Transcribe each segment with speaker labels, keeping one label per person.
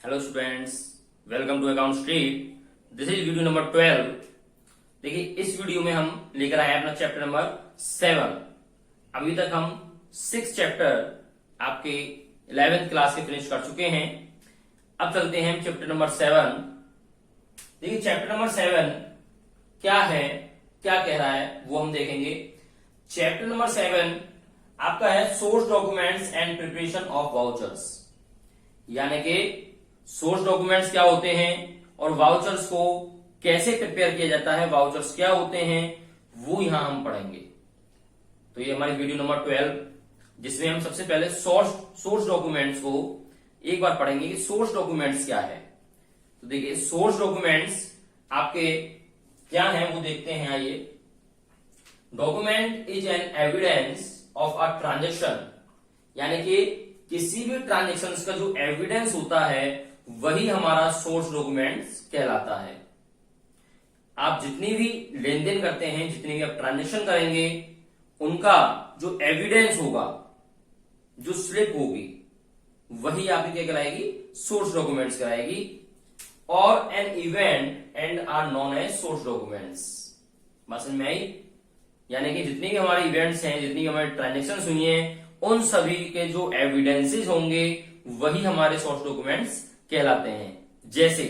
Speaker 1: Hello students, welcome to account street. This is video number 12। देखिए, इस video में हम लेकर आए अपना चैप्टर नंबर 7। अभी तक हम 6 चैप्टर आपके 11th क्लास के फिनिश कर चुके हैं। अब चलते हैं चैप्टर नंबर 7। देखिए, चैप्टर नंबर 7 क्या है, क्या कह रहा है वो हम देखेंगे। चैप्टर नंबर 7 आपका है source documents and preparation of vouchers, यानी कि सोर्स डॉक्यूमेंट्स क्या होते हैं और वाउचर्स को कैसे प्रिपेयर किया जाता है, वाउचर्स क्या होते हैं वो यहां हम पढ़ेंगे। तो ये हमारी वीडियो नंबर 12, जिसमें हम सबसे पहले सोर्स डॉक्यूमेंट्स को एक बार पढ़ेंगे कि सोर्स डॉक्यूमेंट्स क्या है। तो देखिए, सोर्स डॉक्यूमेंट्स आपके क्या है वो देखते हैं। आइए, document is an evidence of a transaction, यानी कि किसी भी ट्रांजेक्शन का जो एविडेंस होता है वही हमारा सोर्स डॉक्यूमेंट्स कहलाता है। आप जितनी भी लेन देन करते हैं, जितनी भी आप ट्रांजेक्शन करेंगे, उनका जो एविडेंस होगा, जो स्लिप होगी, वही आपकी क्या कहलाएगी, सोर्स डॉक्यूमेंट्स कहलाएगी। और an event and are known as source documents. बात समझ में आई? यानी कि जितनी भी हमारे इवेंट्स हैं, जितनी भी हमारी ट्रांजेक्शन हुई हैं, उन सभी के जो एविडेंसेस होंगे वही हमारे सोर्स डॉक्यूमेंट्स कहलाते हैं। जैसे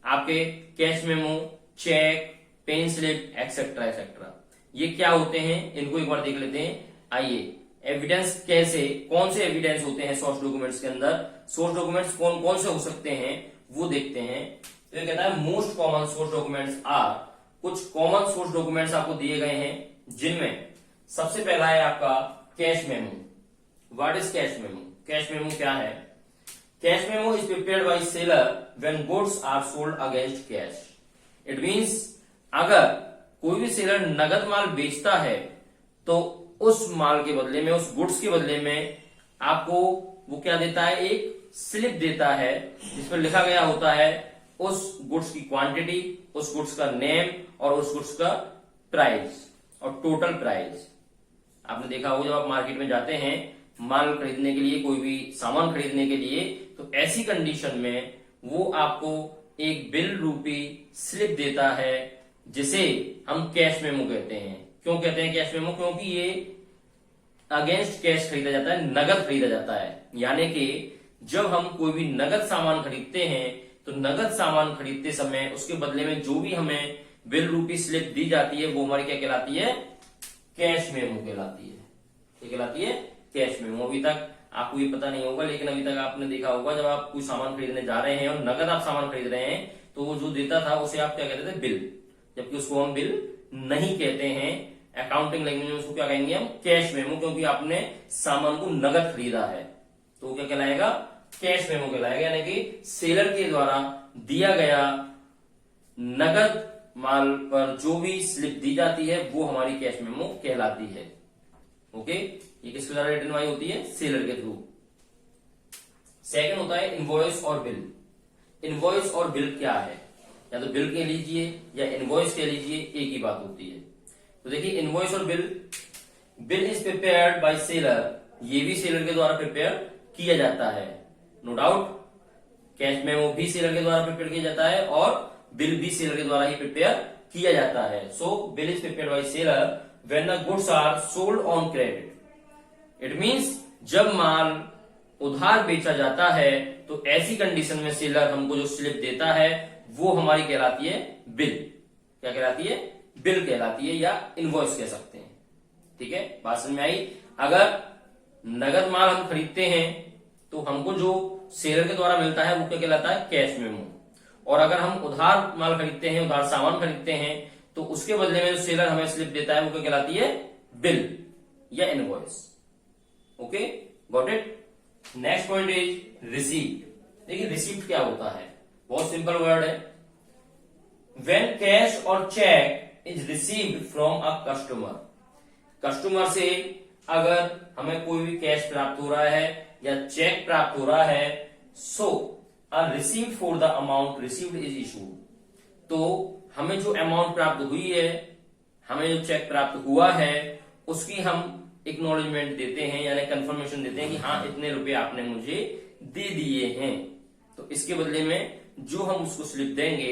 Speaker 1: आपके cash memo, cheque, pen slip, etcetera etcetera, ये क्या होते हैं, इनको एक बार देख लेते हैं। आइए, एविडेंस कैसे, कौन से एविडेंस होते हैं सोर्स डॉक्यूमेंट्स के अंदर, सोर्स डॉक्यूमेंट्स कौन कौन से हो सकते हैं वो देखते हैं। तो ये कहता है most common source documents are, कुछ कॉमन सोर्स डॉक्यूमेंट्स आपको दिए गए हैं, जिनमें सबसे पहला है आपका cash memo. What is cash memo? Cash memo क्या है? Cash memo is prepared by seller when goods are sold against cash. It means अगर कोई भी सेलर नगद माल बेचता है तो उस माल के बदले में, उस गुड्स के बदले में आपको वो क्या देता है, एक स्लिप देता है जिसमें लिखा गया होता है उस गुड्स की क्वांटिटी, उस गुड्स का नेम और उस गुड्स का प्राइस और टोटल प्राइस। आपने देखा होगा जब आप मार्केट में जाते हैं माल खरीदने के लिए, कोई भी सामान खरीदने के लिए, तो ऐसी कंडीशन में वो आपको एक बिल रूपी स्लिप देता है, जिसे हम कैश मेमो कहते हैं। क्यों कहते हैं कैश मेमो? क्योंकि ये अगेंस्ट कैश खरीदा जाता है, नगद खरीदा जाता है। यानी कि जब हम कोई भी नगद सामान खरीदते हैं तो नगद सामान खरीदते समय उसके बदले में जो भी हमें बिल रूपी स्लिप दी जाती है वो हमारी क्या कहलाती है, कैश मेमो कहलाती है। क्या कहलाती है? Cash memo. अभी तक आपको ये पता नहीं होगा, लेकिन अभी तक आपने देखा होगा जब आप कोई सामान खरीदने जा रहे हैं और नगद आप सामान खरीद रहे हैं तो वो जो देता था उसे आप क्या कहते थे, बिल, जबकि उसको हम बिल नहीं कहते हैं। अकाउंटिंग लैंग्वेज में उसको क्या कहेंगे हम, कैश मेमो, क्योंकि आपने सामान को नगद खरीदा है तो क्या कहलाएगा, कैश मेमो कहलाएगा। यानी कि सेलर के द्वारा दिया गया नगद माल पर जो भी स्लिप दी जाती है वो हमारी कैश मेमो कहलाती है। ओके, ये किसके द्वारा रिटर्न आई होती है, सेलर के थ्रू। सेकंड होता है इनवॉइस और बिल। इनवॉइस और बिल क्या है? या तो बिल कह लीजिए या इनवॉइस कह लीजिए, एक ही बात होती है। तो देखिए, इनवॉइस और bill, bill is prepared by seller, ये भी सेलर के द्वारा प्रिपेयर किया जाता है, नो डाउट। कैश मेमो भी सेलर के द्वारा प्रिपेयर किया जाता है और बिल भी सेलर के द्वारा ही प्रिपेयर किया जाता है। So bill is prepared by seller when the goods are sold on credit. It means जब माल उधार बेचा जाता है तो ऐसी कंडीशन में सेलर हमको जो स्लिप देता है वो हमारी कहलाती है बिल। क्या कहलाती है? बिल कहलाती है, या इनवॉइस कह सकते हैं। ठीक है, बात समझ में आई? अगर नगद माल हम खरीदते हैं तो हमको जो सेलर के द्वारा मिलता है वो क्या कहलाता है, कैश मेमो। और अगर हम उधार माल खरीदते हैं, उधार सामान खरीदते हैं, तो उसके बदले में जो सेलर हमें स्लिप देता है वो क्या कहलाती है, बिल या invoice. Okay, got it? Next point is receipt. देखिए, रिसीप्ट क्या होता है, बहुत सिंपल वर्ड है। व्हेन कैश और cheque is received from a customer, customer से अगर हमें कोई भी कैश प्राप्त हो रहा है या चेक प्राप्त हो रहा है, so a receipt for the amount received is issued. तो हमें जो अमाउंट प्राप्त हुई है, हमें जो चेक प्राप्त हुआ है, उसकी हम एक्नॉलेजमेंट देते हैं, यानी कंफर्मेशन देते हैं कि हाँ, इतने रुपए आपने मुझे दे दिए हैं। तो इसके बदले में जो हम उसको स्लिप देंगे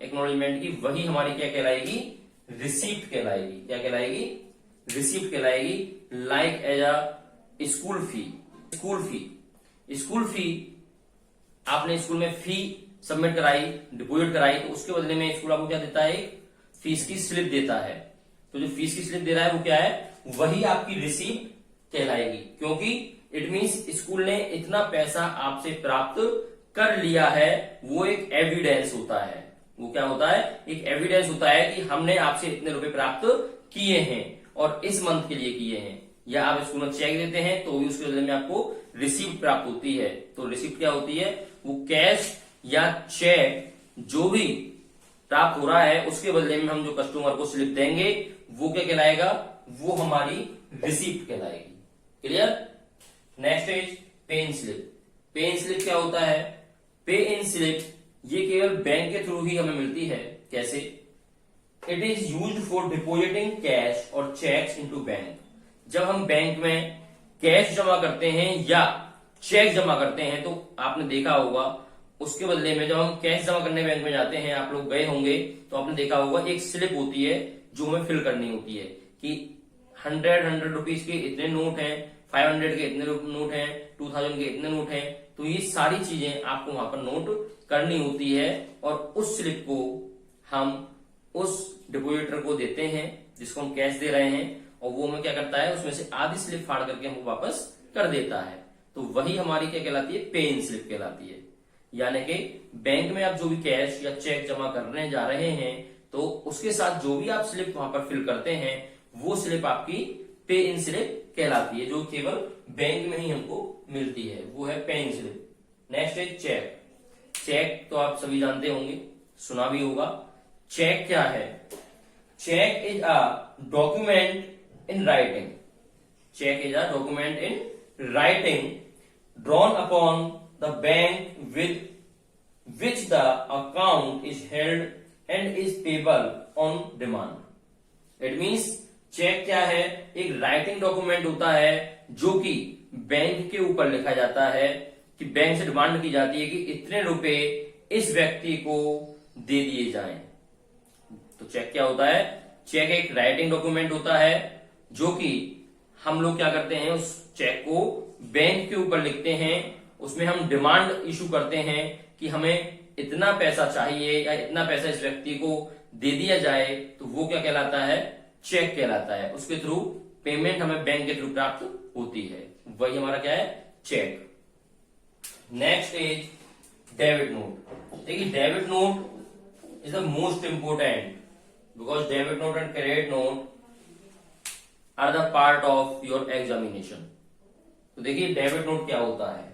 Speaker 1: एक्नॉलेजमेंट की, वही हमारी क्या कहलाएगी, रिसीप्ट कहलाएगी। क्या कहलाएगी, रिसीप्ट कहलाएगी। Like as a school fee. School fee आपने स्कूल में फी सबमिट कराई, डिपोजिट कराई, तो उसके बदले में स्कूल आपको क्या देता है, फीस की स्लिप देता है। तो जो फीस की स्लिप दे रहा है वो क्या है, वही आपकी रिसीप्ट कहलाएगी, क्योंकि इट मींस स्कूल ने इतना पैसा आपसे प्राप्त कर लिया है। वो एक एविडेंस होता है। वो क्या होता है, एक एविडेंस होता है कि हमने आपसे इतने रुपए प्राप्त किए हैं और इस मंथ के लिए किए हैं। या आप स्कूल में चेक देते हैं तो भी उसके बदले में आपको रिसीप्ट प्राप्त होती है। तो रिसीप्ट क्या होती है, वो कैश या चेक जो भी प्राप्त हो रहा है उसके बदले में हम जो कस्टमर को स्लिप देंगे वो क्या कहलाएगा, वो हमारी रिसीप्ट कहलाएगी। क्लियर। नेक्स्ट इज पे इन स्लिप। पे इन स्लिप क्या होता है, पे इन स्लिप ये केवल बैंक के थ्रू ही हमें मिलती है। कैसे, it is used for depositing cash और चेक्स इनटू बैंक। जब हम बैंक में कैश जमा करते हैं या चेक जमा करते हैं तो आपने देखा होगा उसके बदले में जब हम कैश जमा करने बैंक में जाते हैं, आप लोग गए होंगे तो आपने देखा होगा एक स्लिप होती है जो हमें फिल करनी होती है कि 100 रुपीज के इतने नोट हैं, 500 के इतने नोट हैं, 2000 के इतने नोट हैं। तो ये सारी चीजें आपको वहां पर नोट करनी होती है और उस स्लिप को हम उस डिपोजिटर को देते हैं जिसको हम कैश दे रहे हैं, और वो हमें क्या करता है, उसमें से आधी स्लिप फाड़ करके हमको वापस कर देता है। तो वही हमारी क्या कहलाती है, पे इन स्लिप कहलाती है। यानी कि बैंक में आप जो भी कैश या चेक जमा करने जा रहे हैं तो उसके साथ जो भी आप स्लिप वहां पर फिल करते हैं वो स्लिप आपकी पे इन स्लिप कहलाती है, जो केवल बैंक में ही हमको मिलती है, वो है पे इन स्लिप। नेक्स्ट है चेक। चेक तो आप सभी जानते होंगे, सुना भी होगा। चेक क्या है, cheque is a document in writing. Cheque is a document in writing drawn upon the bank with which the account is held and is payable on demand. It means cheque क्या है, एक writing document होता है जो कि bank के ऊपर लिखा जाता है कि बैंक से डिमांड की जाती है कि इतने रुपए इस व्यक्ति को दे दिए जाएं। तो चेक क्या होता है, चेक एक राइटिंग डॉक्यूमेंट होता है जो कि हम लोग क्या करते हैं, उस चेक को बैंक के ऊपर लिखते हैं, उसमें हम डिमांड इशू करते हैं कि हमें इतना पैसा चाहिए या इतना पैसा इस व्यक्ति को दे दिया जाए, तो वो क्या कहलाता है, चेक कहलाता है। उसके थ्रू पेमेंट हमें बैंक के थ्रू प्राप्त होती है, वही हमारा क्या है, cheque. Next is debit note. देखिए debit note is the most important because debit note and credit note are the part of your examination. तो देखिए डेबिट नोट क्या होता है,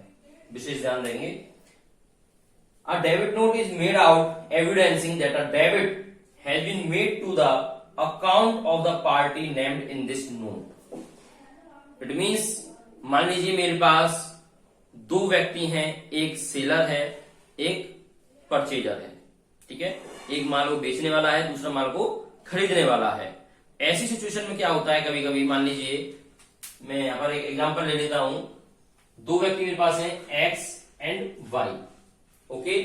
Speaker 1: विशेष ध्यान देंगे। A debit note is made out evidencing that a debit has been made to the account of the party named in this note. It means मान लीजिए मेरे पास दो व्यक्ति हैं, एक सेलर है, एक परचेजर है, ठीक है। एक माल को बेचने वाला है, दूसरा माल को खरीदने वाला है। ऐसी सिचुएशन में क्या होता है, कभी कभी मान लीजिए मैं यहां पर एक एग्जांपल ले लेता हूं, दो व्यक्ति मेरे पास हैं X and Y. Okay,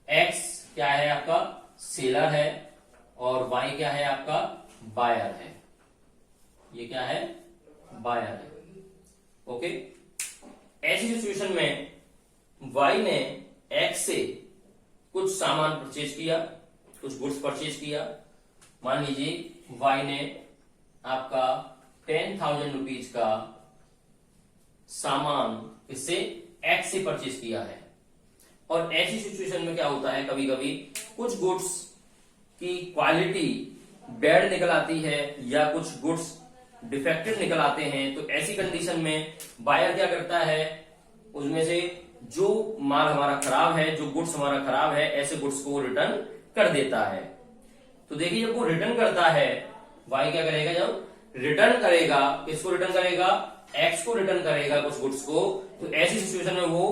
Speaker 1: X क्या है आपका, सेलर है, और वाई क्या है आपका, बायर है। ये क्या है, बायर है। ओके, ऐसी सिचुएशन में वाई ने एक्स से कुछ सामान परचेज किया, कुछ गुड्स परचेज किया। मान लीजिए वाई ने आपका 10,000 रुपीज का सामान इससे एक्स से परचेज किया है। और ऐसी सिचुएशन में क्या होता है, कभी कभी कुछ गुड्स की क्वालिटी बैड निकल आती है या कुछ गुड्स डिफेक्टेड निकल आते हैं। तो ऐसी कंडीशन में बायर क्या करता है, उसमें से जो माल हमारा खराब है, जो गुड्स हमारा खराब है, ऐसे गुड्स को रिटर्न कर देता है। तो देखिए जब वो रिटर्न करता है, वाई क्या करेगा, जब रिटर्न करेगा, किसको रिटर्न करेगा, एक्स को रिटर्न करेगा कुछ गुड्स को। तो ऐसी सिचुएशन में वो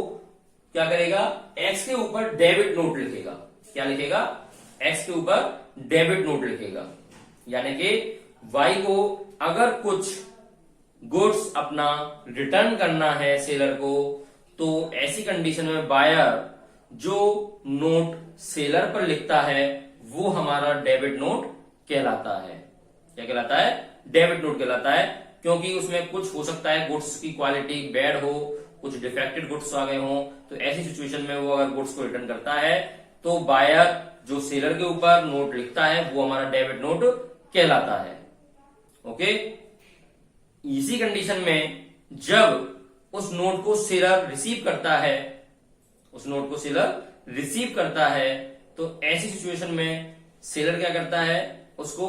Speaker 1: क्या करेगा, एक्स के ऊपर डेबिट नोट लिखेगा। क्या लिखेगा, एक्स के ऊपर डेबिट नोट लिखेगा। यानी कि वाई को अगर कुछ गुड्स अपना रिटर्न करना है सेलर को, तो ऐसी कंडीशन में बायर जो नोट सेलर पर लिखता है वो हमारा डेबिट नोट कहलाता है। क्या कहलाता है? डेबिट नोट कहलाता है, क्योंकि उसमें कुछ हो सकता है गुड्स की क्वालिटी बैड हो, कुछ डिफेक्टेड गुड्स आ गए हो, तो ऐसी सिचुएशन में वो अगर गुड्स को रिटर्न करता है तो बायर जो सेलर के ऊपर नोट लिखता है वो हमारा डेबिट नोट कहलाता है। ओके, इसी कंडीशन में जब उस नोट को सेलर रिसीव करता है, उस नोट को सेलर रिसीव करता है, तो ऐसी सिचुएशन में सेलर क्या करता है, उसको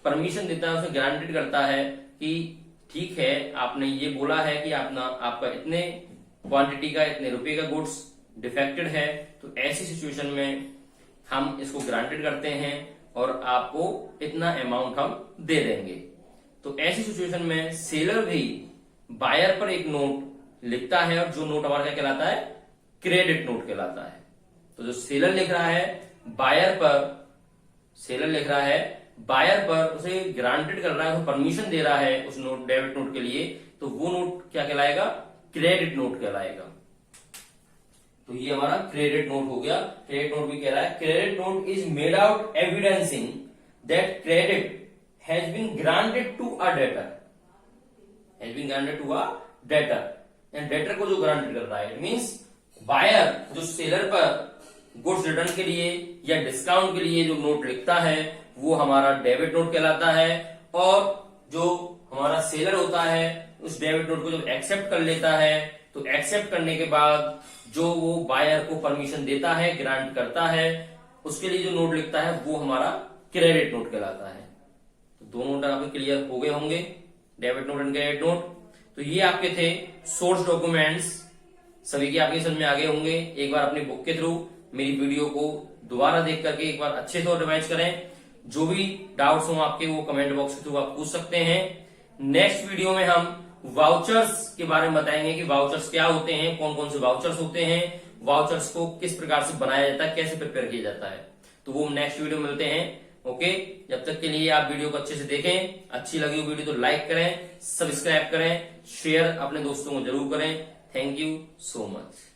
Speaker 1: परमिशन देता है, उसे गारंटेड करता है कि ठीक है, आपने ये बोला है कि आपका इतने क्वांटिटी का, इतने रुपए का गुड्स डिफेक्टेड है, तो ऐसी सिचुएशन में हम इसको ग्रांटेड करते हैं और आपको इतना अमाउंट हम दे देंगे। तो ऐसी सिचुएशन में सेलर भी बायर पर एक नोट लिखता है और जो नोट हमारा क्या कहलाता है? क्रेडिट नोट कहलाता है। तो जो सेलर लिख रहा है बायर पर, उसे ग्रांटेड कर रहा है, परमिशन दे रहा है उस नोट, डेबिट नोट के लिए, तो वो नोट क्या कहलाएगा? क्रेडिट नोट कहलाएगा। तो ये हमारा क्रेडिट नोट हो गया। क्रेडिट नोट भी कह रहा है credit note is made out evidencing that credit has been granted to a debtor, and debtor को जो ग्रांटेड कर रहा है, इट मीन्स बायर जो सेलर पर गुड्स रिटर्न के लिए या डिस्काउंट के लिए जो नोट लिखता है वो हमारा डेबिट नोट कहलाता है, और जो हमारा सेलर होता है उस डेबिट नोट को जब एक्सेप्ट कर लेता है, तो एक्सेप्ट करने के बाद जो वो बायर को परमिशन देता है, ग्रांट करता है, उसके लिए जो नोट लिखता है वो हमारा क्रेडिट नोट कहलाता है। तो दोनों नोट आपके क्लियर हो गए होंगे, debit note and credit note. तो ये आपके थे सोर्स डॉक्यूमेंट्स, सभी के आपके समझ में आ गए होंगे। एक बार अपनी बुक के थ्रू मेरी वीडियो को दोबारा देख करके एक बार अच्छे से रिवाइज करें। जो भी डाउट्स हो आपके वो कमेंट बॉक्स के थ्रू आप पूछ सकते हैं। नेक्स्ट वीडियो में हम वाउचर्स के बारे में बताएंगे कि वाउचर्स क्या होते हैं, कौन कौन से वाउचर्स होते हैं, वाउचर्स को किस प्रकार से बनाया जाता है, कैसे प्रिपेयर किया जाता है। तो वो नेक्स्ट वीडियो मिलते हैं। ओके, जब तक के लिए आप वीडियो को अच्छे से देखें। अच्छी लगी वीडियो तो लाइक करें, सब्सक्राइब करें, शेयर अपने दोस्तों को जरूर करें। Thank you so much.